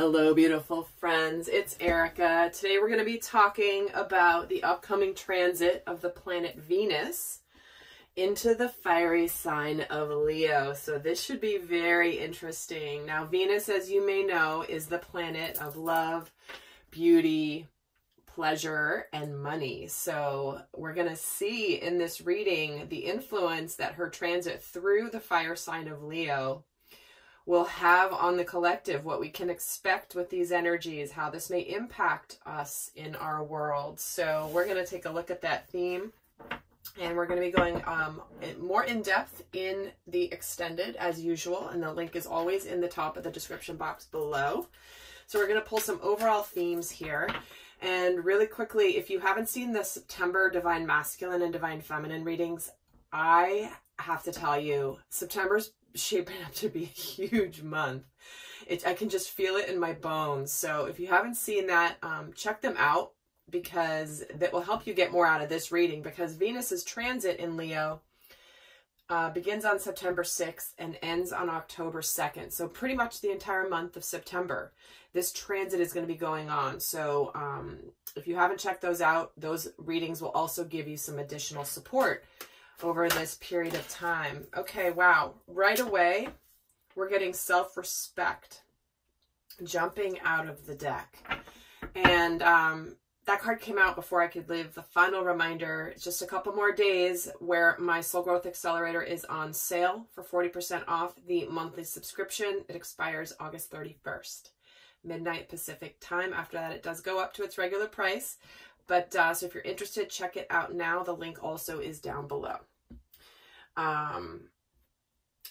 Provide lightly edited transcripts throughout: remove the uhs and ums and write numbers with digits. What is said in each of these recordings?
Hello, beautiful friends. It's Erika. Today we're going to be talking about the upcoming transit of the planet Venus into the fiery sign of Leo. So this should be very interesting. Now, Venus, as you may know, is the planet of love, beauty, pleasure, and money. So we're going to see in this reading the influence that her transit through the fire sign of Leo will have on the collective, what we can expect with these energies, how this may impact us in our world. So we're going to take a look at that theme, and we're going to be going more in depth in the extended as usual, and the link is always in the top of the description box below. So we're going to pull some overall themes here. And really quickly, if you haven't seen the September Divine Masculine and Divine Feminine readings, I have to tell you, September's shaping up to be a huge month. I can just feel it in my bones. So if you haven't seen that, check them out, because that will help you get more out of this reading, because Venus's transit in Leo begins on September 6th and ends on October 2nd. So pretty much the entire month of September, this transit is going to be going on. So if you haven't checked those out, those readings will also give you some additional support over this period of time. Okay, wow. Right away, we're getting self-respect jumping out of the deck. And that card came out before I could leave the final reminder. It's just a couple more days where my Soul Growth Accelerator is on sale for 40% off the monthly subscription. It expires August 31st, midnight Pacific time. After that, it does go up to its regular price. But so if you're interested, check it out now. The link also is down below.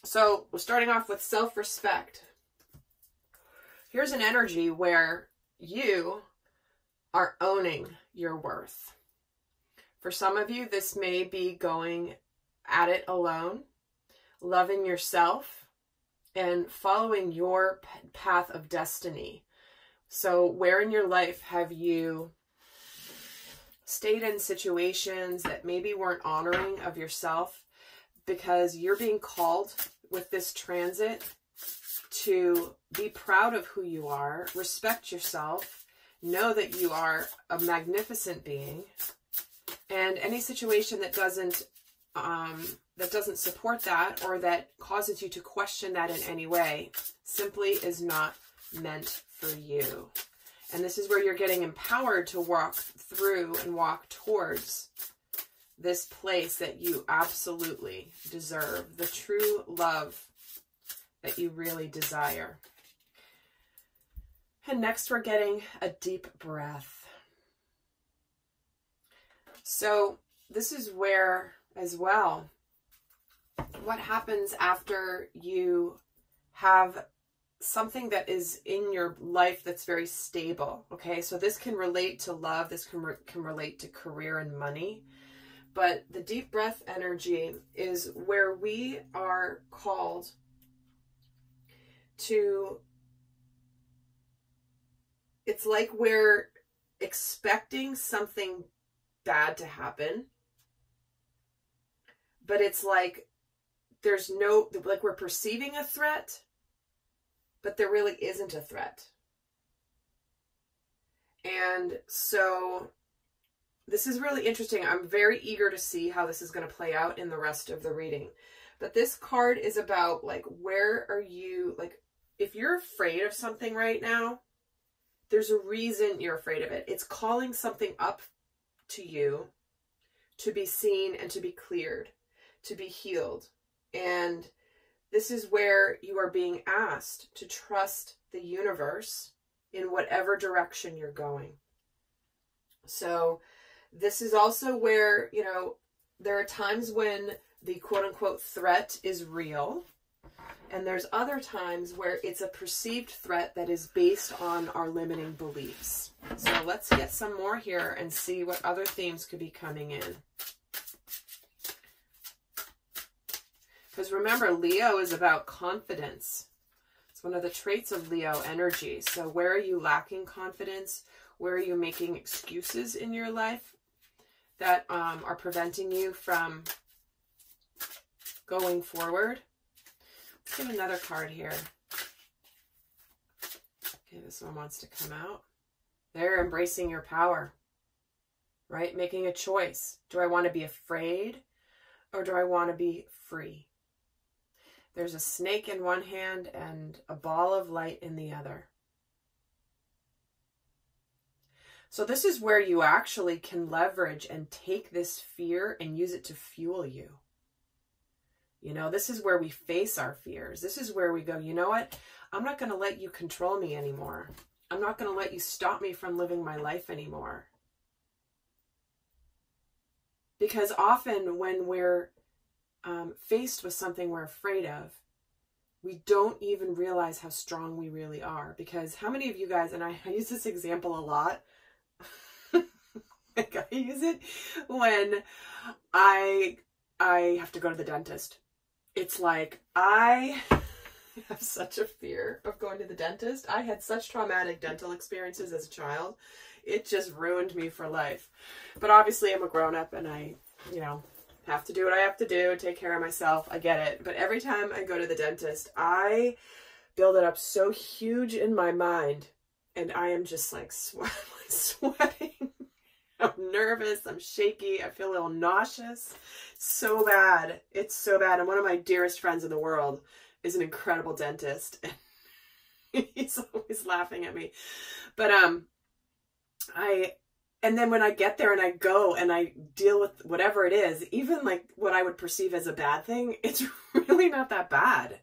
So we're starting off with self-respect. Here's an energy where you are owning your worth. For some of you, this may be going at it alone, loving yourself, and following your path of destiny. So where in your life have you stayed in situations that maybe weren't honoring of yourself, because you're being called with this transit to be proud of who you are, respect yourself, know that you are a magnificent being, and any situation that doesn't support that, or that causes you to question that in any way, simply is not meant for you. And this is where you're getting empowered to walk through and walk towards this place that you absolutely deserve, the true love that you really desire. And next, we're getting a deep breath. So this is where, as well, what happens after you have something that is in your life that's very stable. Okay, so this can relate to love, this can relate to career and money. But the deep breath energy is where we are called to, it's like we're expecting something bad to happen, but it's like there's no, like we're perceiving a threat, but there really isn't a threat. And so this is really interesting. I'm very eager to see how this is going to play out in the rest of the reading. But this card is about, like, where are you, like, if you're afraid of something right now, there's a reason you're afraid of it. It's calling something up to you to be seen and to be cleared, to be healed. And this is where you are being asked to trust the universe in whatever direction you're going. So this is also where, you know, there are times when the quote-unquote threat is real, and there's other times where it's a perceived threat that is based on our limiting beliefs. So let's get some more here and see what other themes could be coming in. Because remember, Leo is about confidence. It's one of the traits of Leo energy. So where are you lacking confidence? Where are you making excuses in your life that are preventing you from going forward? Let's get another card here. Okay, This one wants to come out. They're embracing your power, right? Making a choice. Do I want to be afraid or do I want to be free? There's a snake in one hand and a ball of light in the other. So this is where you actually can leverage and take this fear and use it to fuel you. You know, this is where we face our fears. This is where we go, you know what? I'm not going to let you control me anymore. I'm not going to let you stop me from living my life anymore. Because often when we're faced with something we're afraid of, we don't even realize how strong we really are. Because how many of you guys, and I use this example a lot, like I use it when I have to go to the dentist. It's like I have such a fear of going to the dentist. I had such traumatic dental experiences as a child. It just ruined me for life. But obviously I'm a grown-up and I, you know, have to do what I have to do, take care of myself. I get it. But every time I go to the dentist, I build it up so huge in my mind and I am just like sweating. I'm nervous. I'm shaky. I feel a little nauseous. So bad. It's so bad. And one of my dearest friends in the world is an incredible dentist. He's always laughing at me. But and then when I get there and I go and I deal with whatever it is, even like what I would perceive as a bad thing, it's really not that bad.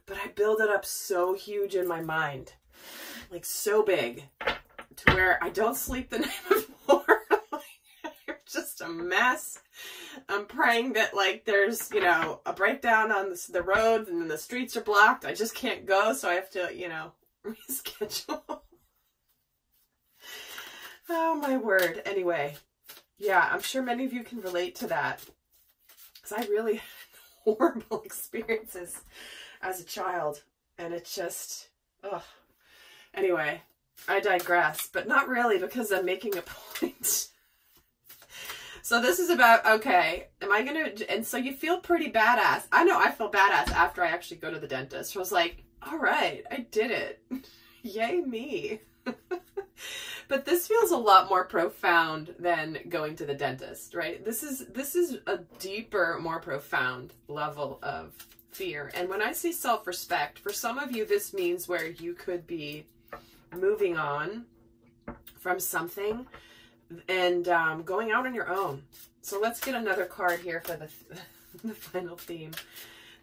But I build it up so huge in my mind, like so big, to where I don't sleep the night before. I'm just a mess. I'm praying that like there's, you know, a breakdown on the road and then the streets are blocked. I just can't go. So I have to, you know, reschedule. Oh my word. Anyway, yeah, I'm sure many of you can relate to that. Because I really had horrible experiences as a child. And it's just, ugh. Anyway, I digress. But not really, because I'm making a point. So this is about, okay, am I going to, and so you feel pretty badass. I know I feel badass after I actually go to the dentist. I was like, all right, I did it. Yay me. But this feels a lot more profound than going to the dentist, right? This is a deeper, more profound level of fear. And when I say self-respect, for some of you, this means where you could be moving on from something and going out on your own. So let's get another card here for the final theme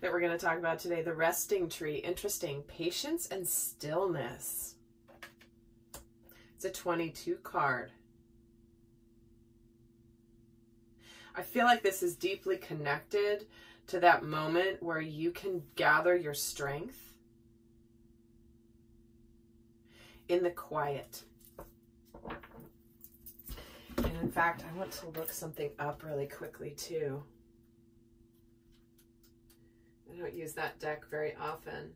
that we're going to talk about today. The resting tree. Interesting. Patience and stillness. It's a 22 card. I feel like this is deeply connected to that moment where you can gather your strength in the quiet. And in fact, I want to look something up really quickly too. I don't use that deck very often.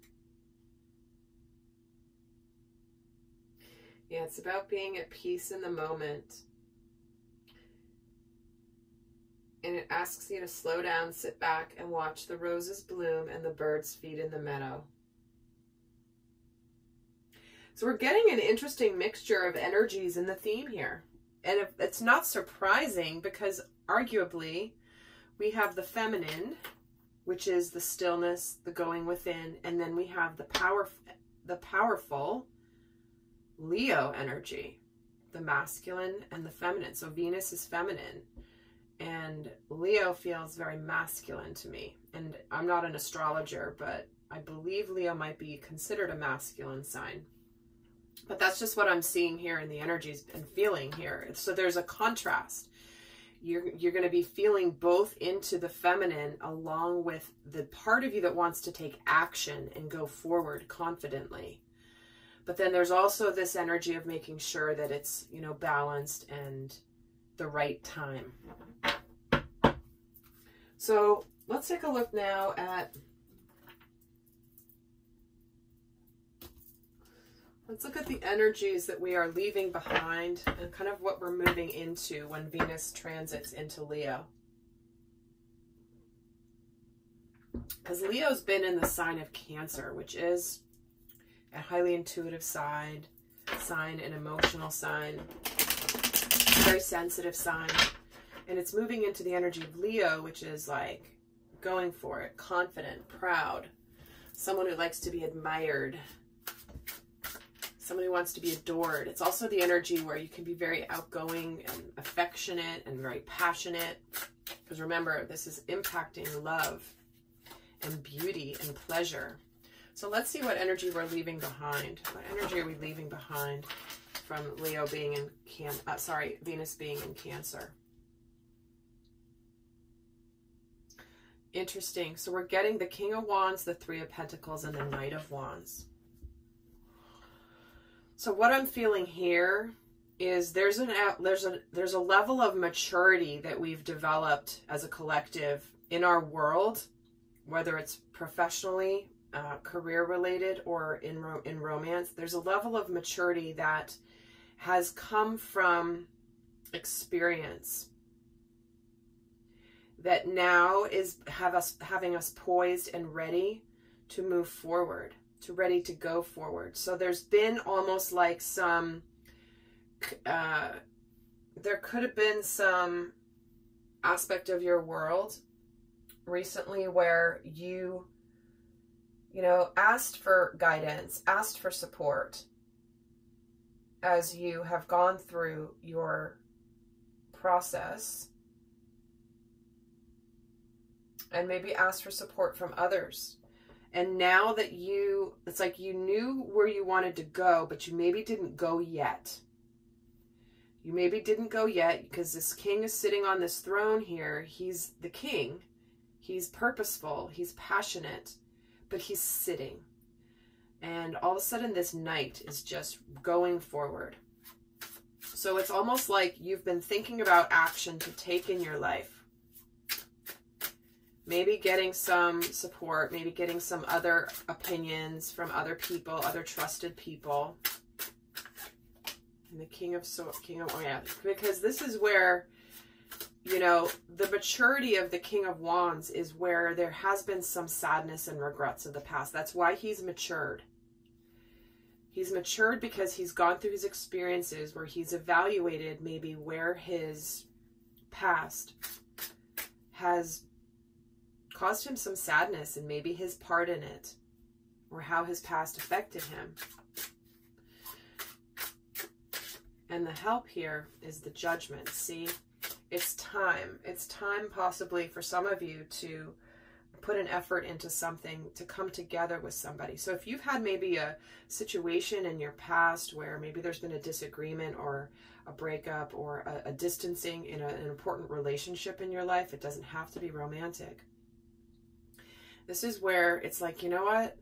Yeah, it's about being at peace in the moment. And it asks you to slow down, sit back, and watch the roses bloom and the birds feed in the meadow. So we're getting an interesting mixture of energies in the theme here. And it's not surprising because arguably we have the feminine, which is the stillness, the going within, and then we have the powerful Leo energy, the masculine and the feminine. So Venus is feminine and Leo feels very masculine to me. And I'm not an astrologer, but I believe Leo might be considered a masculine sign. But that's just what I'm seeing here in the energies and feeling here. So there's a contrast. You're going to be feeling both into the feminine along with the part of you that wants to take action and go forward confidently. But then there's also this energy of making sure that it's, you know, balanced and the right time. So let's take a look now at, let's look at the energies that we are leaving behind and kind of what we're moving into when Venus transits into Leo. Because Leo's been in the sign of Cancer, which is a highly intuitive side, sign, an emotional sign, a very sensitive sign. And it's moving into the energy of Leo, which is like going for it, confident, proud, someone who likes to be admired, someone who wants to be adored. It's also the energy where you can be very outgoing and affectionate and very passionate. Because remember, this is impacting love and beauty and pleasure. So let's see what energy we're leaving behind. What energy are we leaving behind from Leo being in Venus being in Cancer? Interesting. So we're getting the King of Wands, the Three of Pentacles, and the Knight of Wands. So what I'm feeling here is there's a level of maturity that we've developed as a collective in our world, whether it's professionally, career related, or in romance. There's a level of maturity that has come from experience that now is having us poised and ready to move forward, ready to go forward. So there's been almost like some, there could have been some aspect of your world recently where you know, asked for guidance, asked for support as you have gone through your process, and maybe asked for support from others. And now that it's like you knew where you wanted to go, but you maybe didn't go yet. You maybe didn't go yet because this king is sitting on this throne here. He's the king. He's purposeful. He's passionate, but he's sitting. And all of a sudden this knight is just going forward. So it's almost like you've been thinking about action to take in your life. Maybe getting some support, maybe getting some other opinions from other people, other trusted people. And the oh yeah, because this is where, you know, the maturity of the King of Wands is where there has been some sadness and regrets of the past. That's why he's matured. He's matured because he's gone through his experiences where he's evaluated maybe where his past has caused him some sadness and maybe his part in it, or how his past affected him. And the help here is the Judgment. See, it's time. It's time possibly for some of you to put an effort into something, to come together with somebody. So if you've had maybe a situation in your past where maybe there's been a disagreement or a breakup or a distancing in an important relationship in your life, it doesn't have to be romantic. This is where it's like, you know what?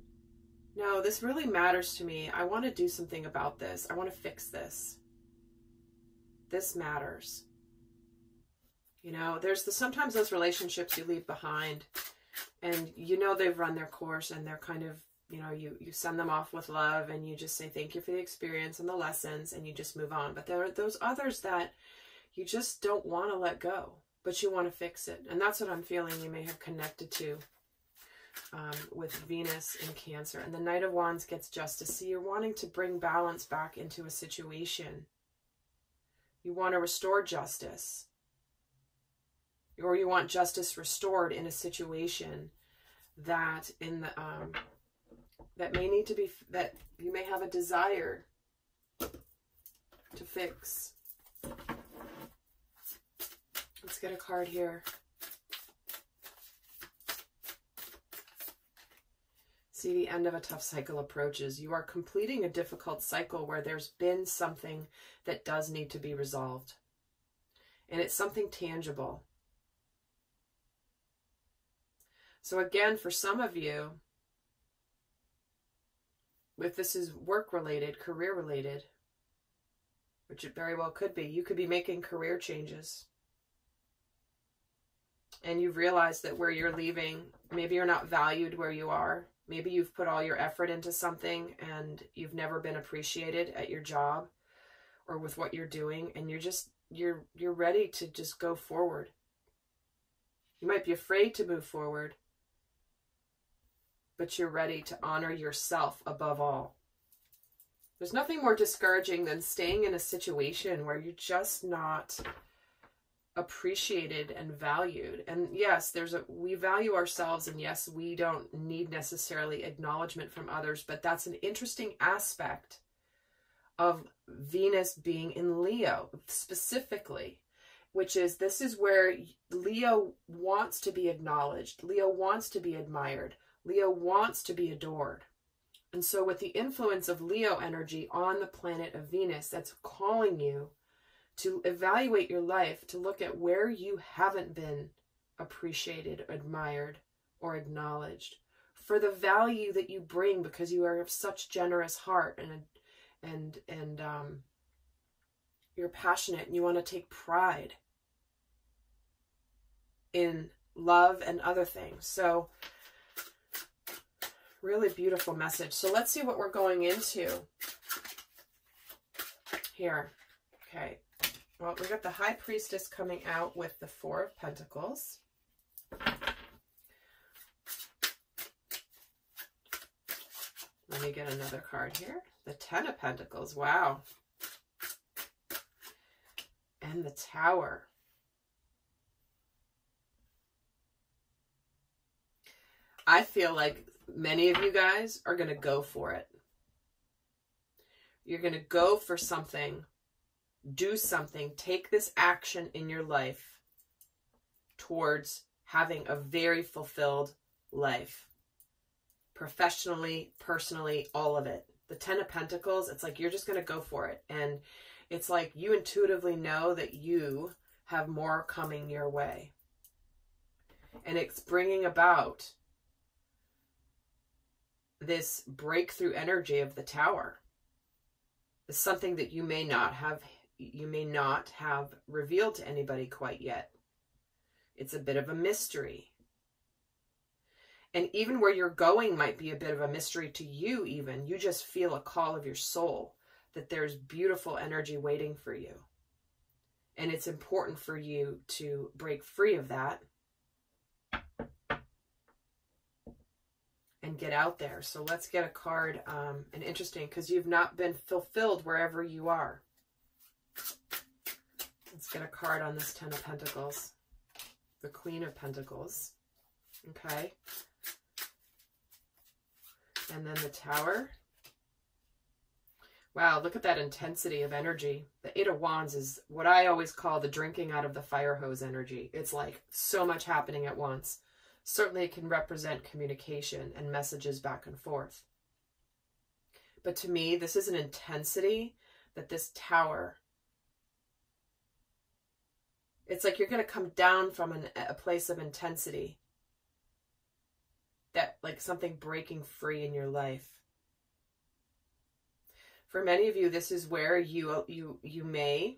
No, this really matters to me. I want to do something about this. I want to fix this. This matters. You know, there's sometimes those relationships you leave behind and you know they've run their course and they're kind of, you know, you send them off with love and you just say thank you for the experience and the lessons and you just move on. But there are those others that you just don't want to let go, but you want to fix it. And that's what I'm feeling you may have connected to with Venus in Cancer. And the Knight of Wands gets justice. See, you're wanting to bring balance back into a situation. You want to restore justice. Or you want justice restored in a situation that that may need to be, that you may have a desire to fix. Let's get a card here. See, the end of a tough cycle approaches. You are completing a difficult cycle where there's been something that does need to be resolved. And it's something tangible. So again, for some of you, if this is work-related, career-related, which it very well could be, you could be making career changes. And you've realized that where you're leaving, maybe you're not valued where you are. Maybe you've put all your effort into something and you've never been appreciated at your job or with what you're doing. And you're ready to just go forward. You might be afraid to move forward, but you're ready to honor yourself above all. There's nothing more discouraging than staying in a situation where you're just not appreciated and valued. And yes, we value ourselves, and yes, we don't need necessarily acknowledgement from others, but that's an interesting aspect of Venus being in Leo specifically, which is, this is where Leo wants to be acknowledged. Leo wants to be admired. Leo wants to be adored. And so with the influence of Leo energy on the planet of Venus, that's calling you to evaluate your life, to look at where you haven't been appreciated, admired, or acknowledged for the value that you bring, because you are of such generous heart, and you're passionate, and you want to take pride in love and other things. So really beautiful message. So let's see what we're going into here. Okay. Well, we got the High Priestess coming out with the Four of Pentacles. Let me get another card here. The Ten of Pentacles. Wow. And the Tower. I feel like many of you guys are going to go for it. You're going to go for something, do something, take this action in your life towards having a very fulfilled life. Professionally, personally, all of it. The Ten of Pentacles, it's like you're just going to go for it. And it's like you intuitively know that you have more coming your way. And it's bringing about this breakthrough energy of the Tower. It's something that you may not have revealed to anybody quite yet. It's a bit of a mystery. And even where you're going might be a bit of a mystery to you even. You just feel a call of your soul that there's beautiful energy waiting for you. And it's important for you to break free of that and get out there. So let's get a card, and interesting, because you've not been fulfilled wherever you are. Let's get a card on this Ten of Pentacles. The Queen of Pentacles. Okay. And then the Tower. Wow, look at that intensity of energy. The Eight of Wands is what I always call the drinking out of the fire hose energy. It's like so much happening at once. Certainly it can represent communication and messages back and forth. But to me, this is an intensity that this Tower, it's like you're going to come down from a place of intensity. That, like something breaking free in your life. For many of you, this is where you may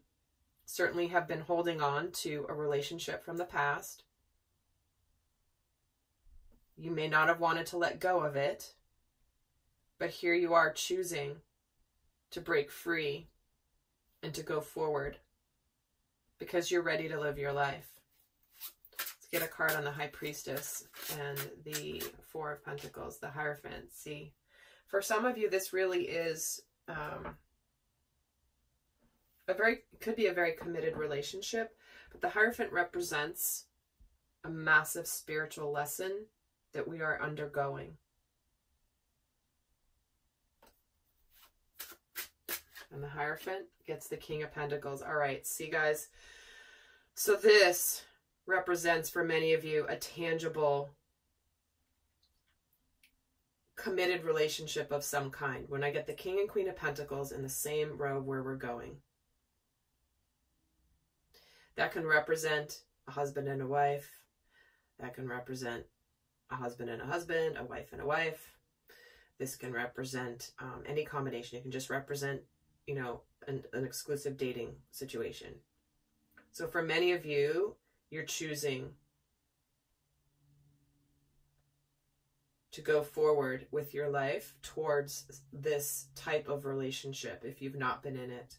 certainly have been holding on to a relationship from the past. You may not have wanted to let go of it, but here you are choosing to break free and to go forward because you're ready to live your life. Let's get a card on the High Priestess and the Four of Pentacles, the Hierophant. See, for some of you, this really is could be a very committed relationship, but the Hierophant represents a massive spiritual lesson that we are undergoing. And the Hierophant gets the King of Pentacles. All right, see guys, so this represents for many of you a tangible, committed relationship of some kind. When I get the King and Queen of Pentacles in the same row where we're going, that can represent a husband and a wife. That can represent a husband and a husband, a wife and a wife. This can represent any combination. It can just represent, you know, an exclusive dating situation. So for many of you, you're choosing to go forward with your life towards this type of relationship if you've not been in it.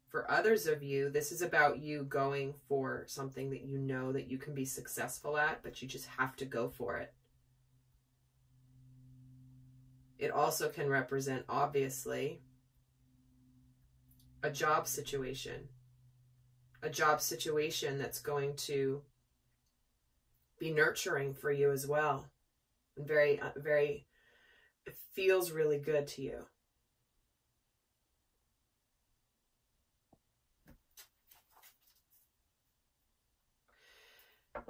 For others of you, this is about you going for something that you know that you can be successful at, but you just have to go for it. It also can represent, obviously, a job situation. A job situation that's going to be nurturing for you as well. And very, it feels really good to you.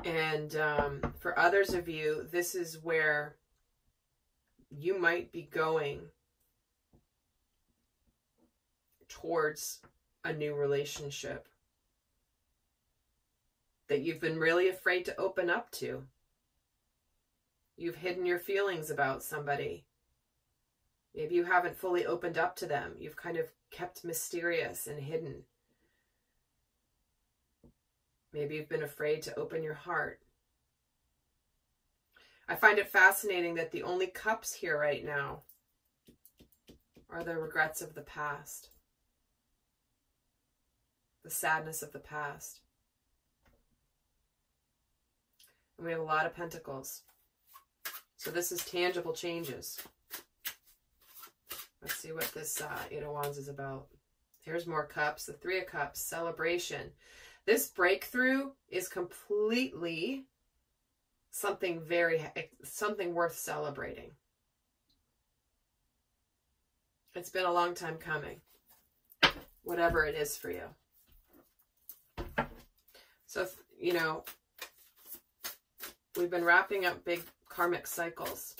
And for others of you, this is where you might be going towards a new relationship that you've been really afraid to open up to. You've hidden your feelings about somebody. Maybe you haven't fully opened up to them. You've kind of kept mysterious and hidden. Maybe you've been afraid to open your heart. I find it fascinating that the only cups here right now are the regrets of the past. The sadness of the past. And we have a lot of pentacles. So this is tangible changes. Let's see what this Eight of Wands is about. Here's more cups. The Three of Cups, celebration. This breakthrough is completely something worth celebrating. It's been a long time coming, whatever it is for you. So, you know, we've been wrapping up big karmic cycles,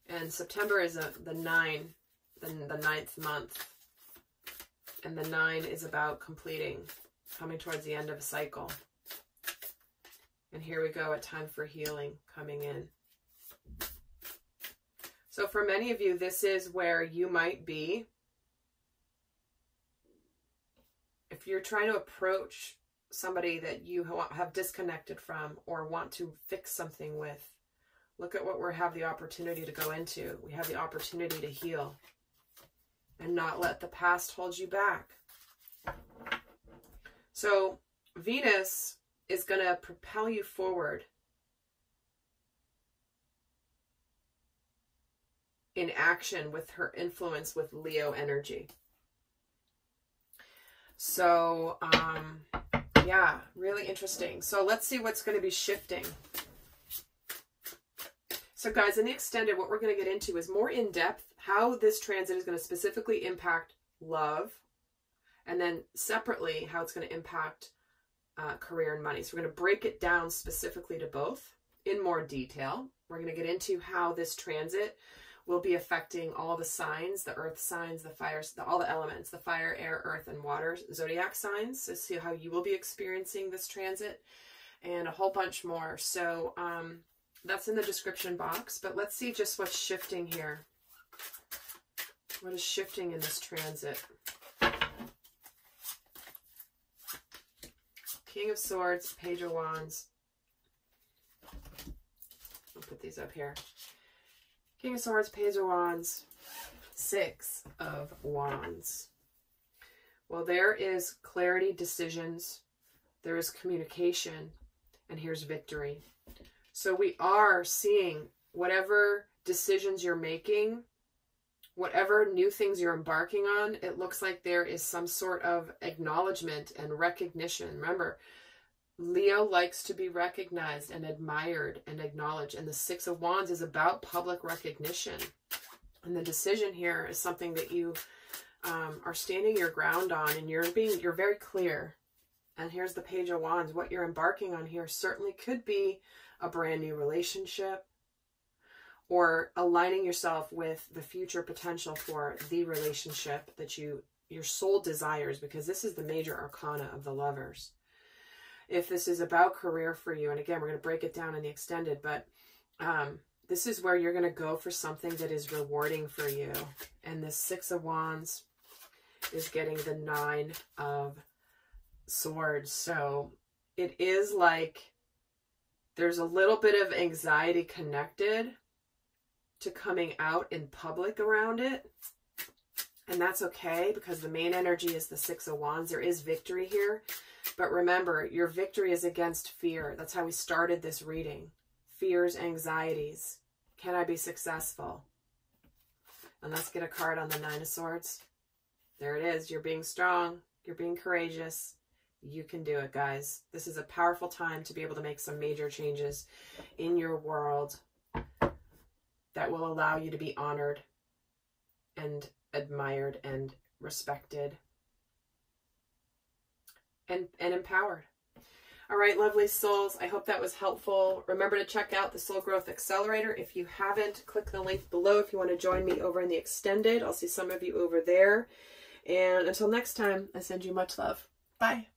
and September is the ninth month, and the 9 is about completing, coming towards the end of a cycle. And here we go, a time for healing coming in. So for many of you, this is where you might be, if you're trying to approach somebody that you have disconnected from or want to fix something with, look at what we have the opportunity to go into. We have the opportunity to heal and not let the past hold you back. So Venus is going to propel you forward in action with her influence with Leo energy. So, yeah, really interesting. So let's see what's going to be shifting. So guys, in the extended, what we're going to get into is more in depth how this transit is going to specifically impact love, and then separately how it's going to impact career and money. So we're going to break it down specifically to both in more detail. We're going to get into how this transit will be affecting all the signs, the earth signs, the fire, all the elements, the fire, air, earth, and water zodiac signs, to see how you will be experiencing this transit, and a whole bunch more. So that's in the description box, but let's see just what's shifting here. What is shifting in this transit? King of Swords, Page of Wands. I'll put these up here. King of Swords, Page of Wands, Six of Wands. Well, there is clarity, decisions, there is communication, and here's victory. So we are seeing whatever decisions you're making, whatever new things you're embarking on, it looks like there is some sort of acknowledgement and recognition. Remember, Leo likes to be recognized and admired and acknowledged. And the Six of Wands is about public recognition. And the decision here is something that you are standing your ground on, and you're very clear. And here's the Page of Wands. What you're embarking on here certainly could be a brand new relationship, or aligning yourself with the future potential for the relationship that your soul desires, because this is the major arcana of the Lovers. If this is about career for you, and again, we're going to break it down in the extended, but this is where you're going to go for something that is rewarding for you. And the Six of Wands is getting the Nine of Swords. So it is like there's a little bit of anxiety connected to coming out in public around it. And that's okay, because the main energy is the Six of Wands. There is victory here. But remember, your victory is against fear. That's how we started this reading. Fears, anxieties. Can I be successful? And let's get a card on the Nine of Swords. There it is. You're being strong. You're being courageous. You can do it, guys. This is a powerful time to be able to make some major changes in your world that will allow you to be honored and admired and respected and empowered. All right, lovely souls. I hope that was helpful. Remember to check out the Soul Growth Accelerator. If you haven't, click the link below if you want to join me over in the extended. I'll see some of you over there. And until next time, I send you much love. Bye.